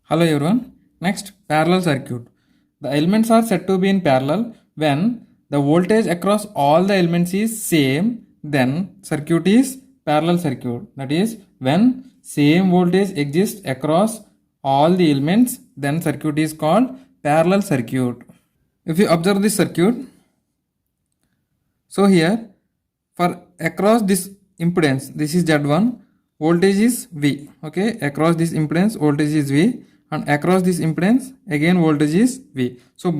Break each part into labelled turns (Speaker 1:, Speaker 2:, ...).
Speaker 1: Hello everyone. Next, parallel circuit. The elements are said to be in parallel when the voltage across all the elements is same, then circuit is parallel circuit. That is, when same voltage exists across all the elements, then circuit is called parallel circuit. If you observe this circuit, so here for across this impedance, this is Z1, voltage is V. Okay, across this impedance voltage is V, and across this impedance again voltage is V. So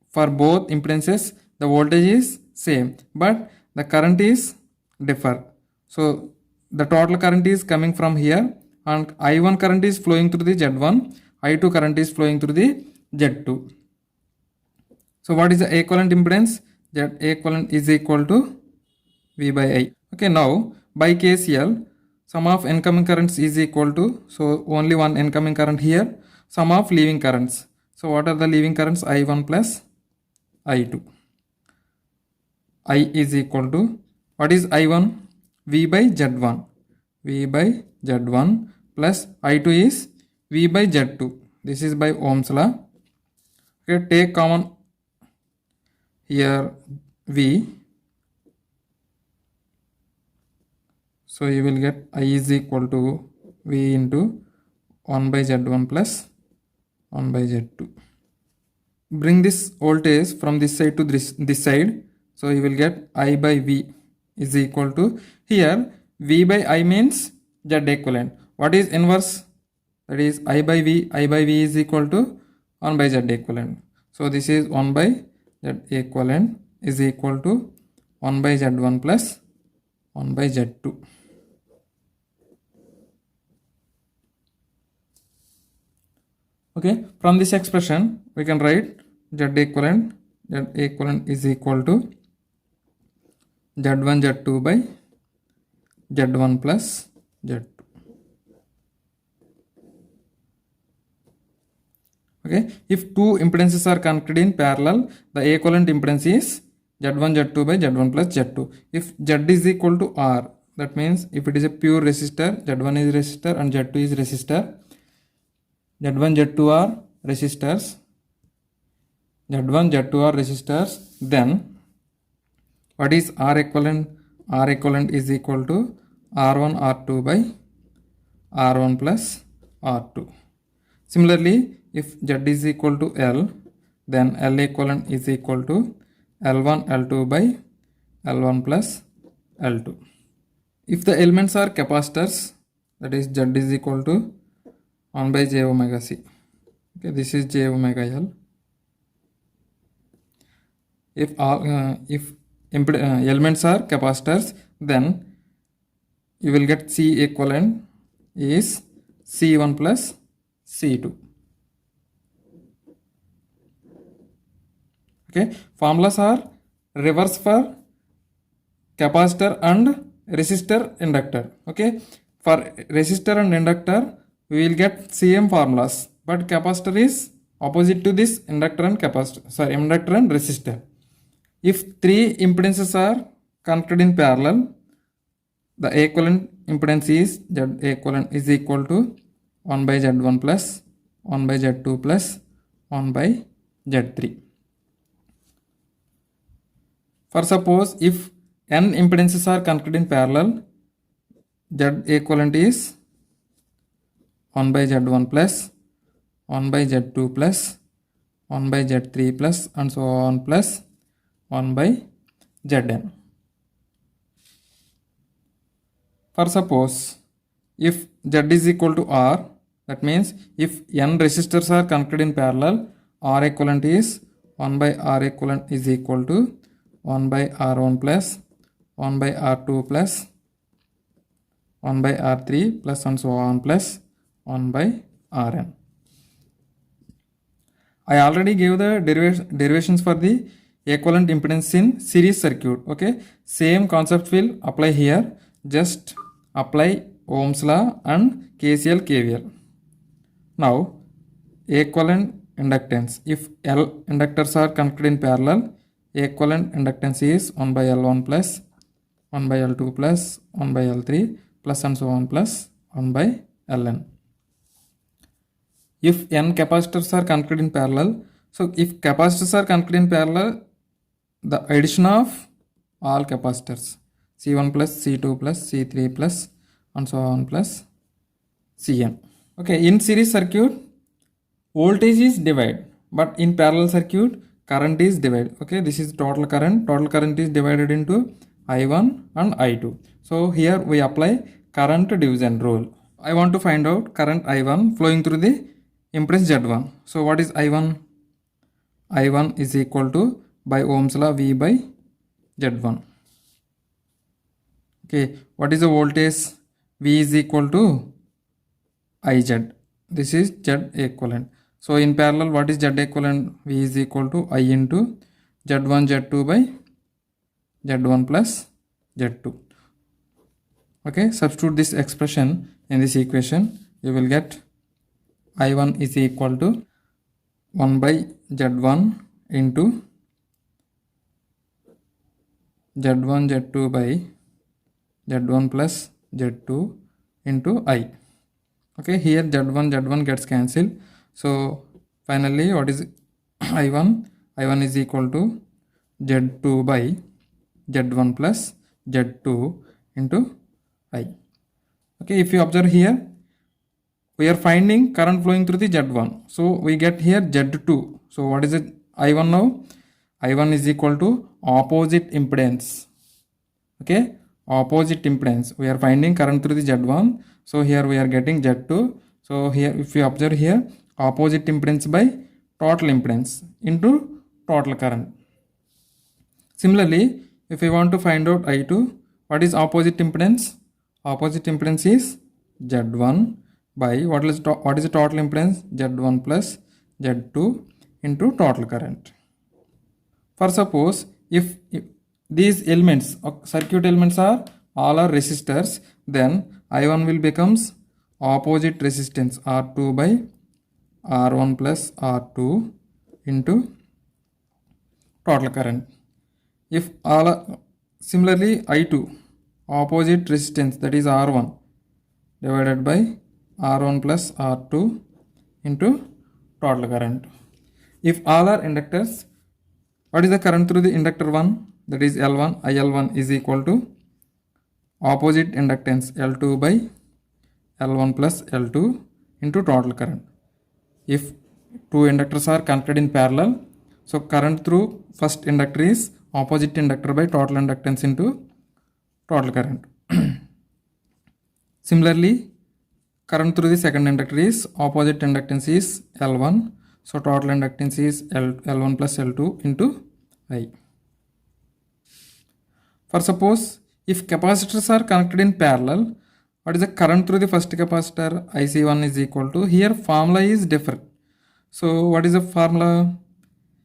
Speaker 1: for both impedances the voltage is same, but the current is differ. So the total current is coming from here, and I1 current is flowing through the Z1, I2 current is flowing through the Z2. So what is the equivalent impedance? Z equivalent is equal to V by I. Okay, now by KCL, sum of incoming currents is equal to, so only one incoming current here, sum of leaving currents. So what are the leaving currents? I1 plus I2. I is equal to, what is I1? V by Z1. V by Z1 plus I2 is V by Z2. This is by Ohm's law. Okay, take common here V. So you will get I is equal to V into 1 by Z1 plus 1 by Z2. Bring this voltage from this side to this side. So you will get I by V is equal to, here V by I means Z equivalent. What is inverse? That is I by V. I by V is equal to 1 by Z equivalent. So this is 1 by Z equivalent is equal to 1 by Z1 plus 1 by Z2. Okay, from this expression we can write Z equivalent is equal to Z1 Z2 by Z1 plus Z2. Okay, if two impedances are connected in parallel, the equivalent impedance is Z1 Z2 by Z1 plus Z2. If Z is equal to R, that means if it is a pure resistor, Z1 is resistor and Z2 is resistor. Z1 Z2 are resistors. Z1 Z2 are resistors. Then what is R equivalent? R equivalent is equal to R1 R2 by R1 plus R2. Similarly, if Z is equal to L, then L equivalent is equal to L1 L2 by L1 plus L2. If the elements are capacitors, that is Z is equal to 1 by j omega c. Okay, this is j omega L. If elements are capacitors, then you will get C equivalent is C1 plus C2. Okay, formulas are reverse for capacitor and resistor inductor. Okay, for resistor and inductor we will get same formulas, but capacitor is opposite to this inductor and capacitor, inductor and resistor. If three impedances are connected in parallel, the equivalent impedance is Z equivalent is equal to 1 by Z1 plus 1 by Z2 plus 1 by Z3. For suppose if n impedances are connected in parallel, Z equivalent is 1 by Z1 plus 1 by Z2 plus 1 by Z3 plus and so on plus 1 by Zn. For suppose if Z is equal to R, that means if n resistors are connected in parallel, R equivalent is 1 by R equivalent is equal to 1 by R1 plus 1 by R2 plus 1 by R3 plus and so on plus 1 by Rn. I already gave the derivations for the equivalent impedance in series circuit. Okay, same concept will apply here. Just apply Ohm's law and KCL KVL. Now equivalent inductance. If L inductors are connected in parallel, equivalent inductance is 1 by L1 plus 1 by L2 plus 1 by L3 plus and so on plus 1 by Ln. if n capacitors are connected in parallel, so if capacitors are connected in parallel, the addition of all capacitors C1 plus C2 plus C3 plus and so on plus Cn. Okay, in series circuit voltage is divided, but in parallel circuit current is divided. Okay, this is total current is divided into I1 and I2. So here we apply current division rule. I want to find out current I1 flowing through the impedance Z1. So what is I1? I1 is equal to by Ohm's law V by Z1. Okay, what is the voltage? V is equal to IZ. This is Z equivalent. So in parallel, what is Z equivalent? V is equal to I into Z1 Z2 by Z1 plus Z2. Okay, substitute this expression in this equation. You will get I1 is equal to 1 by Z1 into Z1 Z2 by Z1 plus Z2 into I. Okay, here Z1 gets cancelled. So finally, what is I1? I1 is equal to Z2 by Z1 plus Z2 into I. Okay, if you observe here, we are finding current flowing through the Z1. So we get here Z2. So what is it? I1 now? I1 is equal to opposite impedance. Okay, opposite impedance. We are finding current through the Z1. So here we are getting Z2. So here if you observe here, opposite impedance by total impedance into total current. Similarly, if we want to find out I2, what is opposite impedance? Opposite impedance is Z1 by what is the total impedance? Z1 plus Z2 into total current. For suppose if these elements, circuit elements are all are resistors, then I1 will becomes opposite resistance R2 by R1 plus R2 into total current. If all are, similarly I2 opposite resistance, that is R1 divided by R1 plus R2 into total current. If all are inductors, what is the current through the inductor 1? That is L1. IL1 is equal to opposite inductance L2 by L1 plus L2 into total current. If two inductors are connected in parallel, so current through first inductor is opposite inductor by total inductance into total current. Similarly, current through the second inductor is opposite inductance is L1. So total inductance is L1 plus L2 into I. For suppose if capacitors are connected in parallel, what is the current through the first capacitor? IC1 is equal to, here formula is different. So what is the formula?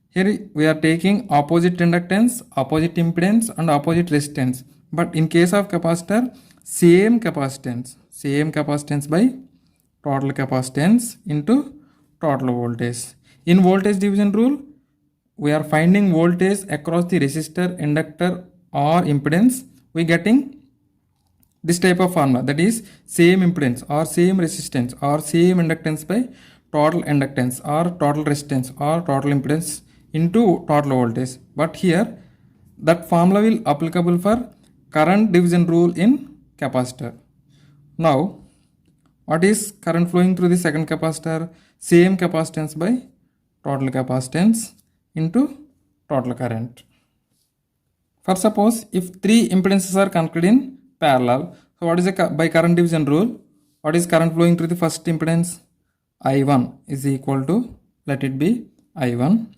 Speaker 1: Here we are taking opposite inductance, opposite impedance and opposite resistance. But in case of capacitor, same capacitance by total capacitance into total voltage. In voltage division rule, we are finding voltage across the resistor, inductor or impedance. We getting this type of formula, that is same impedance or same resistance or same inductance by total inductance or total resistance or total impedance into total voltage. But here that formula will applicable for current division rule in capacitor. Now what is current flowing through the second capacitor? Same capacitance by total capacitance into total current. For suppose if three impedances are connected in parallel, so what is the by current division rule? What is current flowing through the first impedance? I1 is equal to, let it be I1.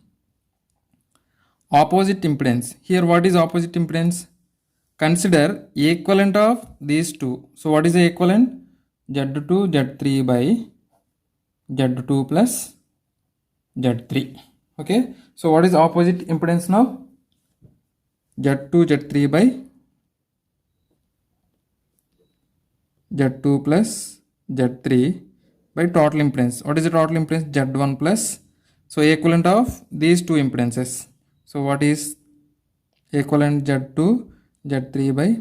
Speaker 1: Opposite impedance. Here what is opposite impedance? Consider equivalent of these two. So what is the equivalent? Z2 Z3 by Z2 plus Z3. Okay. So what is opposite impedance now? Z2 Z3 by Z2 plus Z3 by total impedance. What is the total impedance? Z1 plus, so equivalent of these two impedances. So what is equivalent? Z2 Z3 by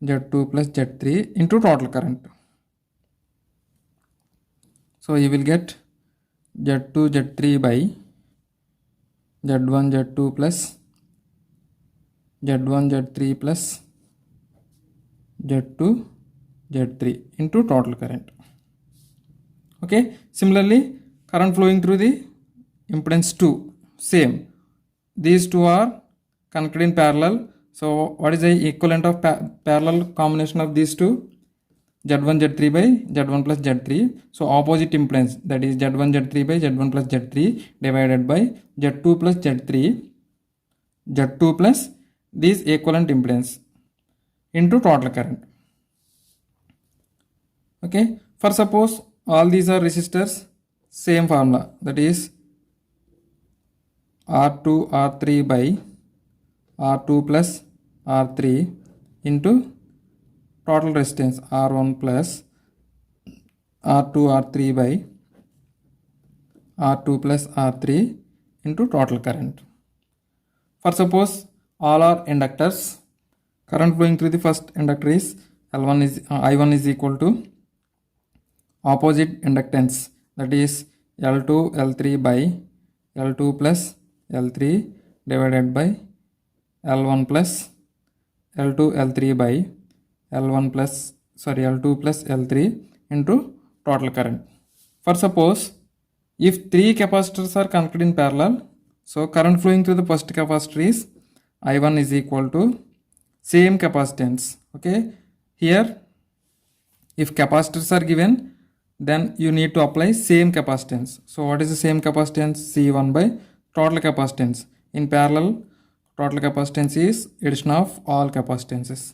Speaker 1: Z2 plus Z3 into total current. So you will get Z2 Z3 by Z1 Z2 plus Z1 Z3 plus Z2 Z3 into total current. Okay, similarly current flowing through the impedance 2, same, these two are connected in parallel. So what is the equivalent of parallel combination of these two? Z1 Z3 by Z1 plus Z3. So opposite impedance, that is Z1 Z3 by Z1 plus Z3 divided by Z2 plus Z3, Z2 plus this equivalent impedance into total current. Okay, for suppose all these are resistors, same formula, that is R2 R3 by R2 plus R3 into total resistance R1 plus R2 R3 by R2 plus R3 into total current. For suppose all are inductors, current flowing through the first inductor is L1 is I1 is equal to opposite inductance, that is L2 L3 by L2 plus L3 divided by L1 plus L2 L3 by L2 plus L3 into total current. For suppose if three capacitors are connected in parallel, so current flowing through the first capacitor is I1 is equal to same capacitance. Okay, here if capacitors are given, then you need to apply same capacitance. So what is the same capacitance? C1 by total capacitance. In parallel, total capacitance is addition of all capacitances.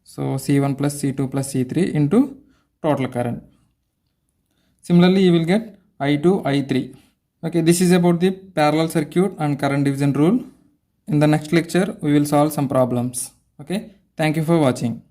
Speaker 1: So C1 plus C2 plus C3 into total current. Similarly, you will get I2, I3. Okay, this is about the parallel circuit and current division rule. In the next lecture, we will solve some problems. Okay, thank you for watching.